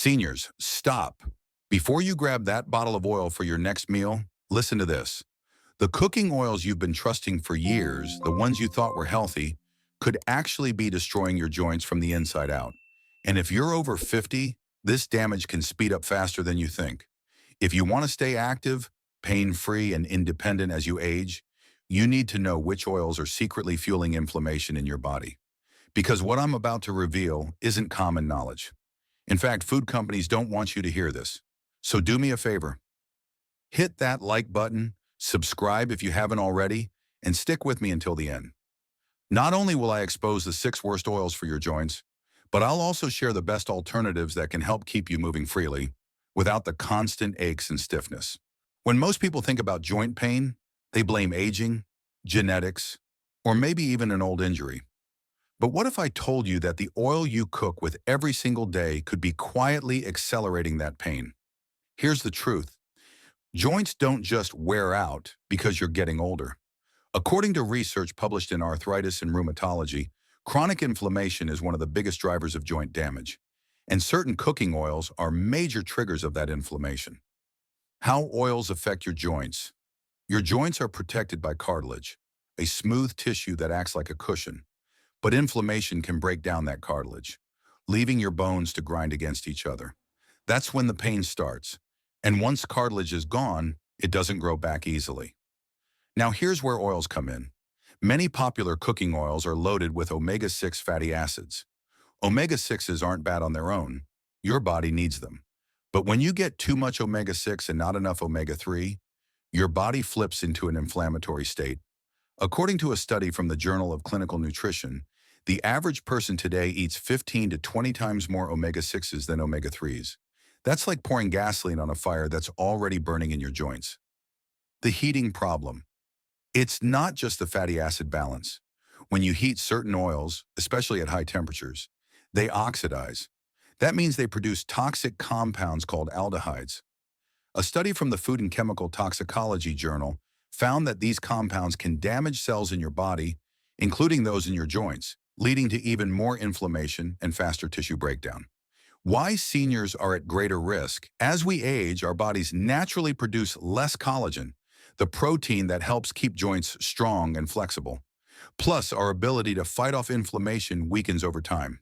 Seniors, stop. Before you grab that bottle of oil for your next meal, listen to this. The cooking oils you've been trusting for years, the ones you thought were healthy, could actually be destroying your joints from the inside out. And if you're over 50, this damage can speed up faster than you think. If you want to stay active, pain-free, and independent as you age, you need to know which oils are secretly fueling inflammation in your body. Because what I'm about to reveal isn't common knowledge. In fact, food companies don't want you to hear this. So do me a favor. Hit that like button, subscribe if you haven't already, and stick with me until the end. Not only will I expose the 6 worst oils for your joints, but I'll also share the best alternatives that can help keep you moving freely without the constant aches and stiffness. When most people think about joint pain, they blame aging, genetics, or maybe even an old injury. But what if I told you that the oil you cook with every single day could be quietly accelerating that pain? Here's the truth. Joints don't just wear out because you're getting older. According to research published in Arthritis and Rheumatology, chronic inflammation is one of the biggest drivers of joint damage, and certain cooking oils are major triggers of that inflammation. How oils affect your joints. Your joints are protected by cartilage, a smooth tissue that acts like a cushion. But inflammation can break down that cartilage, leaving your bones to grind against each other. That's when the pain starts. And once cartilage is gone, it doesn't grow back easily. Now here's where oils come in. Many popular cooking oils are loaded with omega-6 fatty acids. Omega-6s aren't bad on their own. Your body needs them. But when you get too much omega-6 and not enough omega-3, your body flips into an inflammatory state. According to a study from the Journal of Clinical Nutrition, the average person today eats 15 to 20 times more omega-6s than omega-3s. That's like pouring gasoline on a fire that's already burning in your joints. The heating problem. It's not just the fatty acid balance. When you heat certain oils, especially at high temperatures, they oxidize. That means they produce toxic compounds called aldehydes. A study from the Food and Chemical Toxicology Journal found that these compounds can damage cells in your body, including those in your joints, leading to even more inflammation and faster tissue breakdown. Why seniors are at greater risk. As we age, our bodies naturally produce less collagen, the protein that helps keep joints strong and flexible. Plus, our ability to fight off inflammation weakens over time.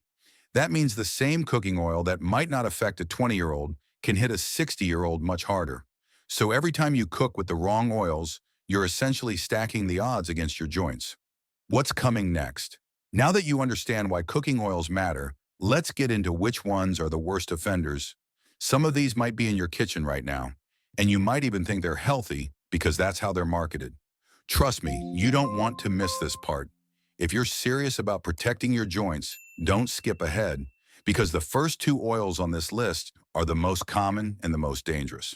That means the same cooking oil that might not affect a 20-year-old can hit a 60-year-old much harder. So every time you cook with the wrong oils, you're essentially stacking the odds against your joints. What's coming next? Now that you understand why cooking oils matter, let's get into which ones are the worst offenders. Some of these might be in your kitchen right now, and you might even think they're healthy because that's how they're marketed. Trust me, you don't want to miss this part. If you're serious about protecting your joints, don't skip ahead, because the first 2 oils on this list are the most common and the most dangerous.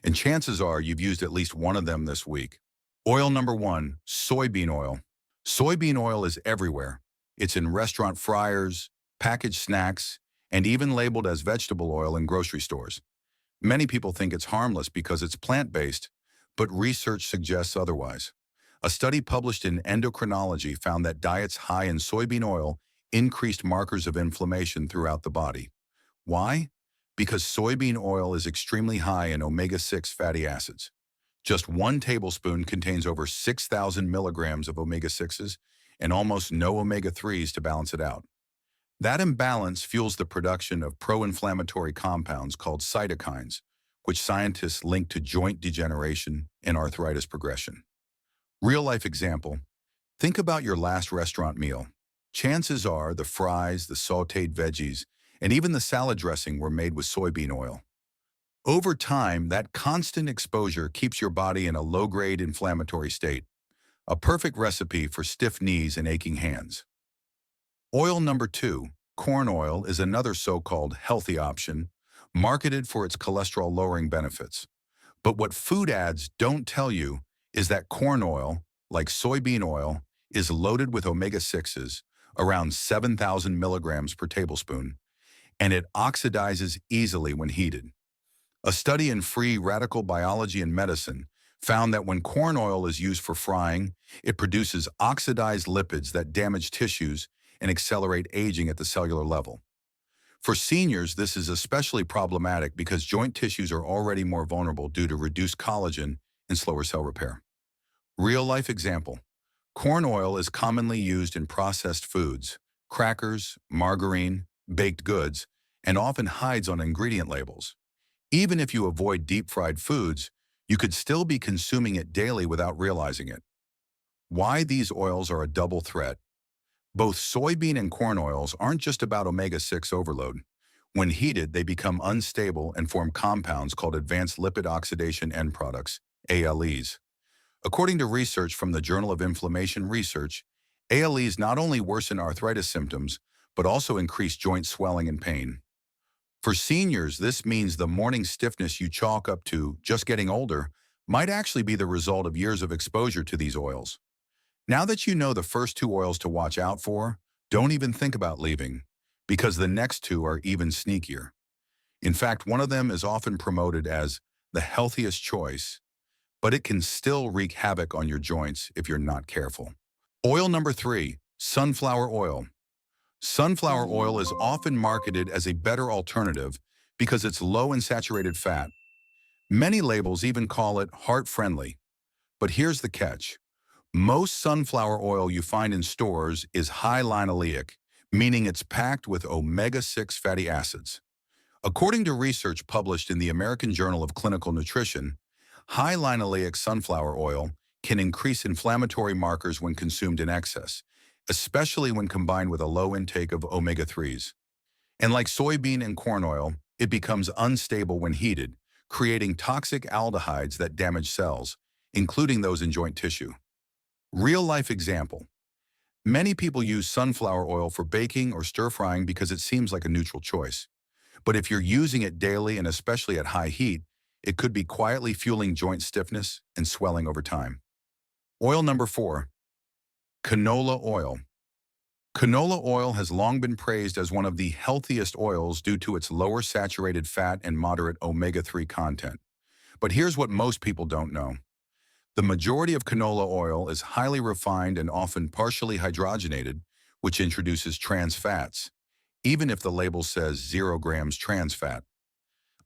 And chances are you've used at least one of them this week. Oil number 1, soybean oil. Soybean oil is everywhere. It's in restaurant fryers, packaged snacks, and even labeled as vegetable oil in grocery stores. Many people think it's harmless because it's plant-based, but research suggests otherwise. A study published in Endocrinology found that diets high in soybean oil increased markers of inflammation throughout the body. Why? Because soybean oil is extremely high in omega-6 fatty acids. Just 1 tablespoon contains over 6,000 milligrams of omega-6s and almost no omega-3s to balance it out. That imbalance fuels the production of pro-inflammatory compounds called cytokines, which scientists link to joint degeneration and arthritis progression. Real-life example. Think about your last restaurant meal. Chances are the fries, the sautéed veggies, and even the salad dressing were made with soybean oil. Over time, that constant exposure keeps your body in a low-grade inflammatory state, a perfect recipe for stiff knees and aching hands. Oil number 2, corn oil, is another so-called healthy option, marketed for its cholesterol-lowering benefits. But what food ads don't tell you is that corn oil, like soybean oil, is loaded with omega-6s, around 7,000 milligrams per tablespoon, and it oxidizes easily when heated. A study in Free Radical Biology and Medicine found that when corn oil is used for frying, it produces oxidized lipids that damage tissues and accelerate aging at the cellular level. For seniors, this is especially problematic because joint tissues are already more vulnerable due to reduced collagen and slower cell repair. Real-life example. Corn oil is commonly used in processed foods, crackers, margarine, baked goods, and often hides on ingredient labels. Even if you avoid deep-fried foods, you could still be consuming it daily without realizing it. Why these oils are a double threat. Both soybean and corn oils aren't just about omega-6 overload. When heated, they become unstable and form compounds called advanced lipid oxidation end products, ALEs. According to research from the Journal of Inflammation Research, ALEs not only worsen arthritis symptoms, but also increase joint swelling and pain. For seniors, this means the morning stiffness you chalk up to just getting older might actually be the result of years of exposure to these oils. Now that you know the first two oils to watch out for, don't even think about leaving, because the next two are even sneakier. In fact, one of them is often promoted as the healthiest choice, but it can still wreak havoc on your joints if you're not careful. Oil number 3, sunflower oil. Sunflower oil is often marketed as a better alternative because it's low in saturated fat. Many labels even call it heart-friendly. But here's the catch. Most sunflower oil you find in stores is high linoleic, meaning it's packed with omega-6 fatty acids. According to research published in the American Journal of Clinical Nutrition, high linoleic sunflower oil can increase inflammatory markers when consumed in excess, especially when combined with a low intake of omega-3s. And like soybean and corn oil, it becomes unstable when heated, creating toxic aldehydes that damage cells, including those in joint tissue. Real-life example. Many people use sunflower oil for baking or stir-frying because it seems like a neutral choice. But if you're using it daily and especially at high heat, it could be quietly fueling joint stiffness and swelling over time. Oil number 4, canola oil. Canola oil has long been praised as one of the healthiest oils due to its lower saturated fat and moderate omega-3 content. But here's what most people don't know. The majority of canola oil is highly refined and often partially hydrogenated, which introduces trans fats, even if the label says 0 grams trans fat.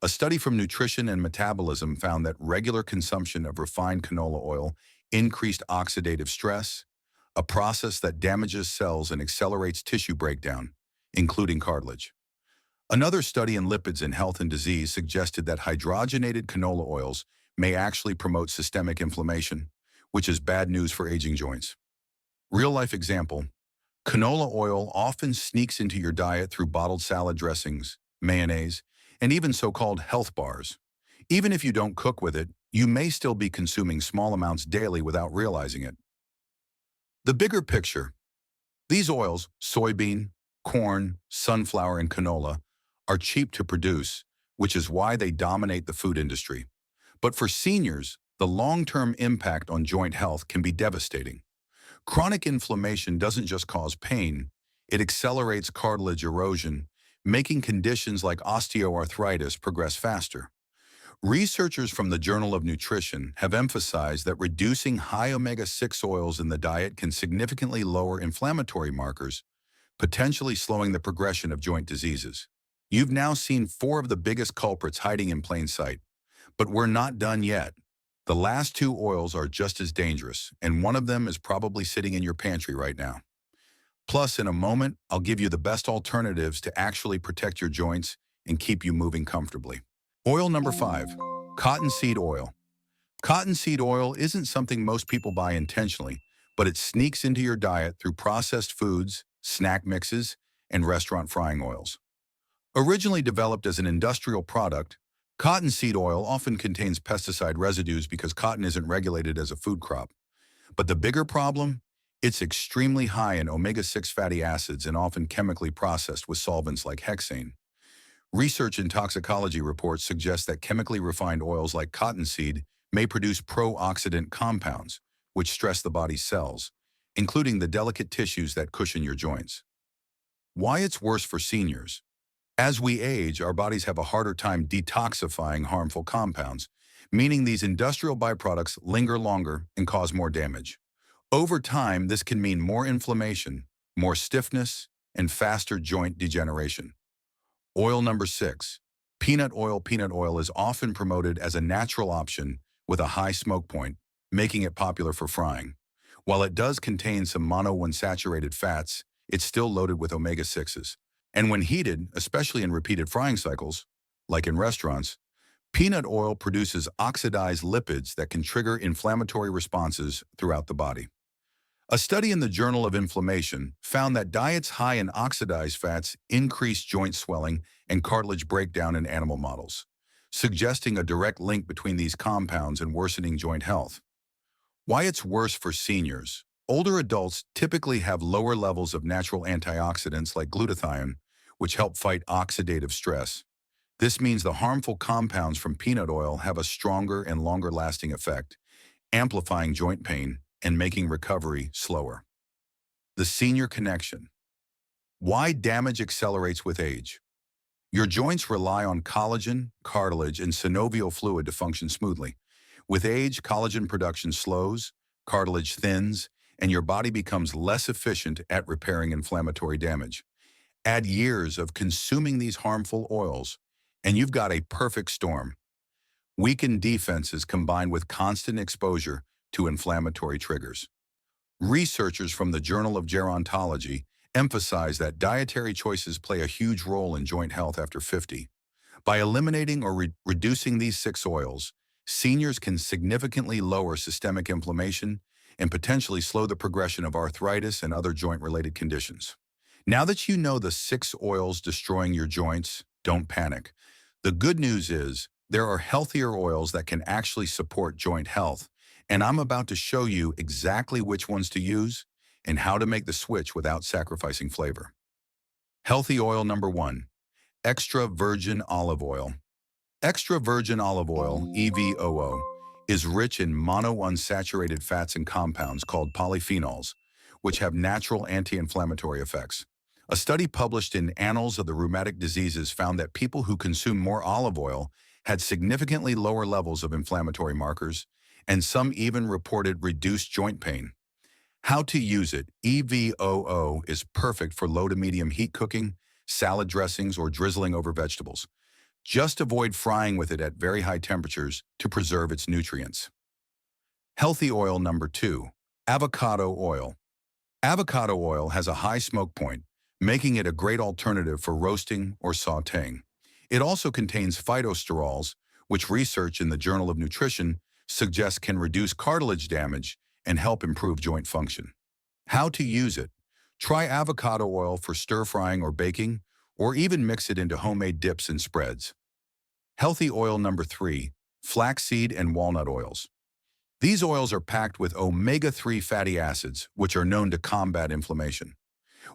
A study from Nutrition and Metabolism found that regular consumption of refined canola oil increased oxidative stress, a process that damages cells and accelerates tissue breakdown, including cartilage. Another study in Lipids in Health and Disease suggested that hydrogenated canola oils may actually promote systemic inflammation, which is bad news for aging joints. Real-life example, canola oil often sneaks into your diet through bottled salad dressings, mayonnaise, and even so-called health bars. Even if you don't cook with it, you may still be consuming small amounts daily without realizing it. The bigger picture. These oils, soybean, corn, sunflower, and canola, are cheap to produce, which is why they dominate the food industry. But for seniors, the long-term impact on joint health can be devastating. Chronic inflammation doesn't just cause pain, it accelerates cartilage erosion, making conditions like osteoarthritis progress faster. Researchers from the Journal of Nutrition have emphasized that reducing high omega-6 oils in the diet can significantly lower inflammatory markers, potentially slowing the progression of joint diseases. You've now seen 4 of the biggest culprits hiding in plain sight. But we're not done yet. The last 2 oils are just as dangerous, and one of them is probably sitting in your pantry right now. Plus, in a moment, I'll give you the best alternatives to actually protect your joints and keep you moving comfortably. Oil number 5, cottonseed oil. Cottonseed oil isn't something most people buy intentionally, but it sneaks into your diet through processed foods, snack mixes, and restaurant frying oils. Originally developed as an industrial product, cottonseed oil often contains pesticide residues because cotton isn't regulated as a food crop. But the bigger problem? It's extremely high in omega-6 fatty acids and often chemically processed with solvents like hexane. Research in toxicology reports suggest that chemically refined oils like cottonseed may produce pro-oxidant compounds, which stress the body's cells, including the delicate tissues that cushion your joints. Why it's worse for seniors? As we age, our bodies have a harder time detoxifying harmful compounds, meaning these industrial byproducts linger longer and cause more damage. Over time, this can mean more inflammation, more stiffness, and faster joint degeneration. Oil number 6. Peanut oil. Peanut oil is often promoted as a natural option with a high smoke point, making it popular for frying. While it does contain some monounsaturated fats, it's still loaded with omega-6s. And when heated, especially in repeated frying cycles, like in restaurants, peanut oil produces oxidized lipids that can trigger inflammatory responses throughout the body. A study in the Journal of Inflammation found that diets high in oxidized fats increase joint swelling and cartilage breakdown in animal models, suggesting a direct link between these compounds and worsening joint health. Why it's worse for seniors. Older adults typically have lower levels of natural antioxidants like glutathione, which help fight oxidative stress. This means the harmful compounds from peanut oil have a stronger and longer-lasting effect, amplifying joint pain and making recovery slower. The senior connection. Why damage accelerates with age. Your joints rely on collagen, cartilage, and synovial fluid to function smoothly. With age, collagen production slows, cartilage thins, and your body becomes less efficient at repairing inflammatory damage. Add years of consuming these harmful oils, and you've got a perfect storm. Weakened defenses combined with constant exposure to inflammatory triggers. Researchers from the Journal of Gerontology emphasize that dietary choices play a huge role in joint health after 50. By eliminating or reducing these 6 oils, seniors can significantly lower systemic inflammation and potentially slow the progression of arthritis and other joint-related conditions. Now that you know the 6 oils destroying your joints, don't panic. The good news is there are healthier oils that can actually support joint health, and I'm about to show you exactly which ones to use and how to make the switch without sacrificing flavor. Healthy oil number 1. Extra virgin olive oil. Extra virgin olive oil, EVOO, is rich in monounsaturated fats and compounds called polyphenols, which have natural anti-inflammatory effects. A study published in Annals of the Rheumatic Diseases found that people who consume more olive oil had significantly lower levels of inflammatory markers, and some even reported reduced joint pain. How to use it. EVOO is perfect for low to medium heat cooking, salad dressings, or drizzling over vegetables. Just avoid frying with it at very high temperatures to preserve its nutrients. Healthy oil number 2. Avocado oil. Avocado oil has a high smoke point, making it a great alternative for roasting or sautéing. It also contains phytosterols, which research in the Journal of Nutrition suggests can reduce cartilage damage and help improve joint function. How to use it. Try avocado oil for stir-frying or baking, or even mix it into homemade dips and spreads. Healthy oil number 3. Flaxseed and walnut oils. These oils are packed with omega-3 fatty acids, which are known to combat inflammation.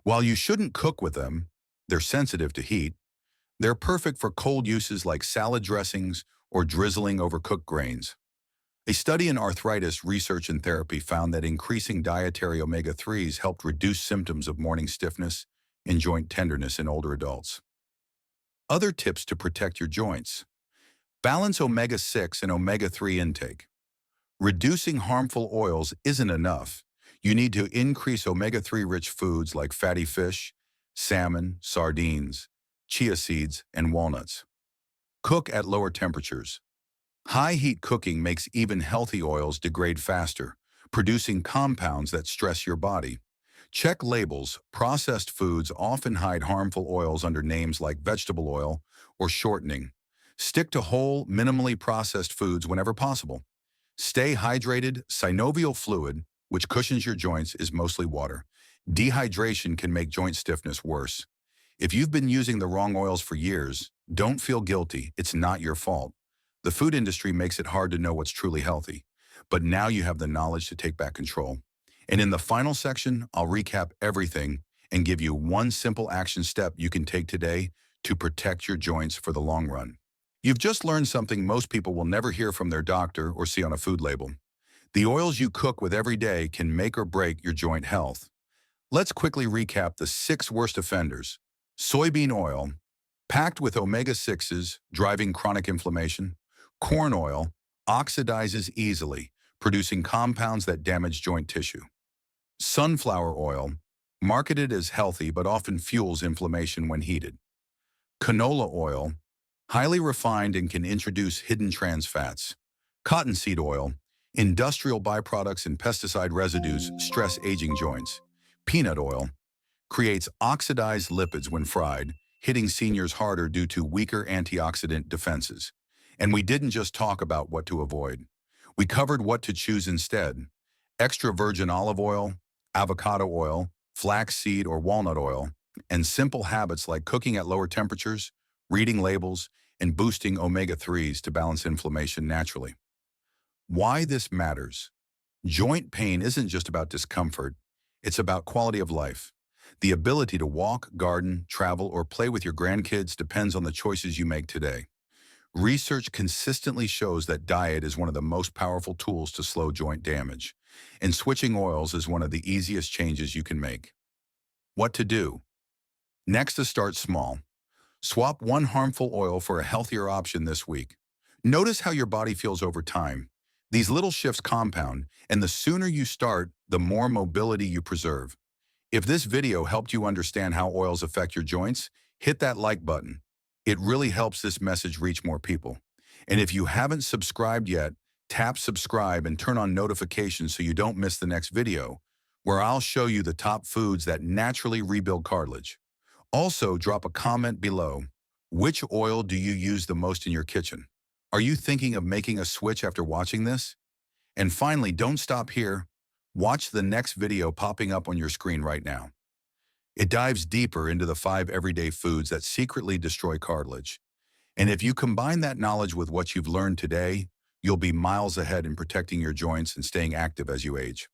While you shouldn't cook with them, they're sensitive to heat, they're perfect for cold uses like salad dressings or drizzling over cooked grains. A study in arthritis research and therapy found that increasing dietary omega-3s helped reduce symptoms of morning stiffness and joint tenderness in older adults. Other tips to protect your joints. Balance omega-6 and omega-3 intake. Reducing harmful oils isn't enough. You need to increase omega-3 rich foods like fatty fish, salmon, sardines, chia seeds, and walnuts. Cook at lower temperatures. High heat cooking makes even healthy oils degrade faster, producing compounds that stress your body. Check labels. Processed foods often hide harmful oils under names like vegetable oil or shortening. Stick to whole, minimally processed foods whenever possible. Stay hydrated. Synovial fluid, which cushions your joints, is mostly water. Dehydration can make joint stiffness worse. If you've been using the wrong oils for years, don't feel guilty. It's not your fault. The food industry makes it hard to know what's truly healthy, but now you have the knowledge to take back control. And in the final section, I'll recap everything and give you one simple action step you can take today to protect your joints for the long run. You've just learned something most people will never hear from their doctor or see on a food label. The oils you cook with every day can make or break your joint health. Let's quickly recap the 6 worst offenders. Soybean oil, packed with omega-6s, driving chronic inflammation. Corn oil oxidizes easily, producing compounds that damage joint tissue. Sunflower oil, marketed as healthy but often fuels inflammation when heated. Canola oil, highly refined and can introduce hidden trans fats. Cottonseed oil, industrial byproducts and pesticide residues stress aging joints. Peanut oil, creates oxidized lipids when fried, hitting seniors harder due to weaker antioxidant defenses. And we didn't just talk about what to avoid. We covered what to choose instead. Extra virgin olive oil, avocado oil, flaxseed or walnut oil, and simple habits like cooking at lower temperatures, reading labels, and boosting omega-3s to balance inflammation naturally. Why this matters. Joint pain isn't just about discomfort, it's about quality of life. The ability to walk, garden, travel, or play with your grandkids depends on the choices you make today. Research consistently shows that diet is one of the most powerful tools to slow joint damage, and switching oils is one of the easiest changes you can make. What to do? Next is start small. Swap one harmful oil for a healthier option this week. Notice how your body feels over time. These little shifts compound, and the sooner you start, the more mobility you preserve. If this video helped you understand how oils affect your joints, hit that like button. It really helps this message reach more people. And if you haven't subscribed yet, tap subscribe and turn on notifications so you don't miss the next video, where I'll show you the top foods that naturally rebuild cartilage. Also, drop a comment below. Which oil do you use the most in your kitchen? Are you thinking of making a switch after watching this? And finally, don't stop here. Watch the next video popping up on your screen right now. It dives deeper into the 5 everyday foods that secretly destroy cartilage. And if you combine that knowledge with what you've learned today, you'll be miles ahead in protecting your joints and staying active as you age.